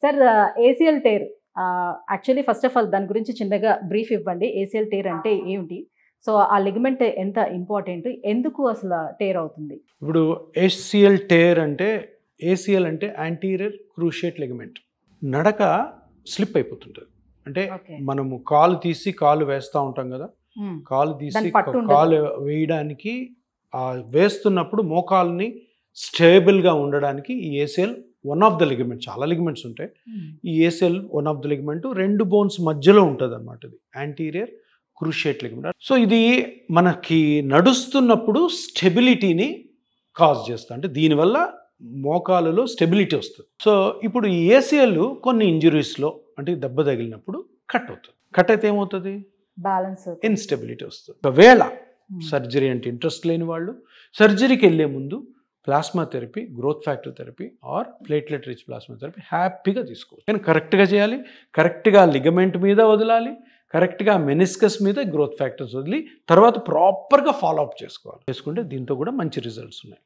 Sir ACL tear actually first of all దాని గురించి చిన్నగా బ్రీఫ్ ఇవ్వండి. ఏసీఎల్ టేర్ అంటే ఏమిటి? సో ఆ లిగమెంట్ ఎంత ఇంపార్టెంట్? ఎందుకు అసలు టేర్ అవుతుంది? ఇప్పుడు ఏసీఎల్ టేర్ అంటే ఏసీఎల్ అంటే యాంటీరియర్ క్రూషియేట్ లిగమెంట్. నడక స్లిప్ అయిపోతుంటుంది. అంటే ఓకే. మనము కాలు తీసి కాలు వేస్తూ ఉంటాం కదా, కాలు తీసి దాని పట్టు ఉండదు. కాలు వేయడానికి వేస్తున్నప్పుడు మోకాల్ని స్టేబుల్గా ఉండడానికి ఈ ACL one of the ligament. చాలా లిగమెంట్స్ ఉంటాయి. ఈ ACL one of the ligament 2 bones మధ్యలో ఉంటుంది అనమాట. ఇది యాంటీరియర్ క్రూషియేట్ లిగమెంట్. సో ఇది మనకి నడుస్తున్నప్పుడు స్టెబిలిటీని కాజ్ చేస్తుంది. అంటే దీనివల్ల మోకాలులో స్టెబిలిటీ వస్తుంది. సో ఇప్పుడు ఈ ఏసీఎల్ కొన్ని ఇంజురీస్లో అంటే దెబ్బ తగిలినప్పుడు కట్ అవుతుంది. కట్ అయితే ఏమవుతుంది? బ్యాలెన్స్ ఇన్స్టెబిలిటీ వస్తుంది. ఒకవేళ సర్జరీ అంటే ఇంట్రెస్ట్ లేని వాళ్ళు సర్జరీకి వెళ్ళే ముందు plasma therapy, growth factor therapy are platelet rich plasma therapy హ్యాపీగా తీసుకోవచ్చు. కానీ కరెక్ట్గా చేయాలి, కరెక్ట్గా లిగమెంట్ మీద వదలాలి, కరెక్ట్గా మెనిస్కస్ మీద గ్రోత్ ఫ్యాక్టర్స్ వదిలి తర్వాత ప్రాపర్గా ఫాలో అప్ చేసుకుంటే దీంతో కూడా మంచి రిజల్ట్స్ ఉన్నాయి.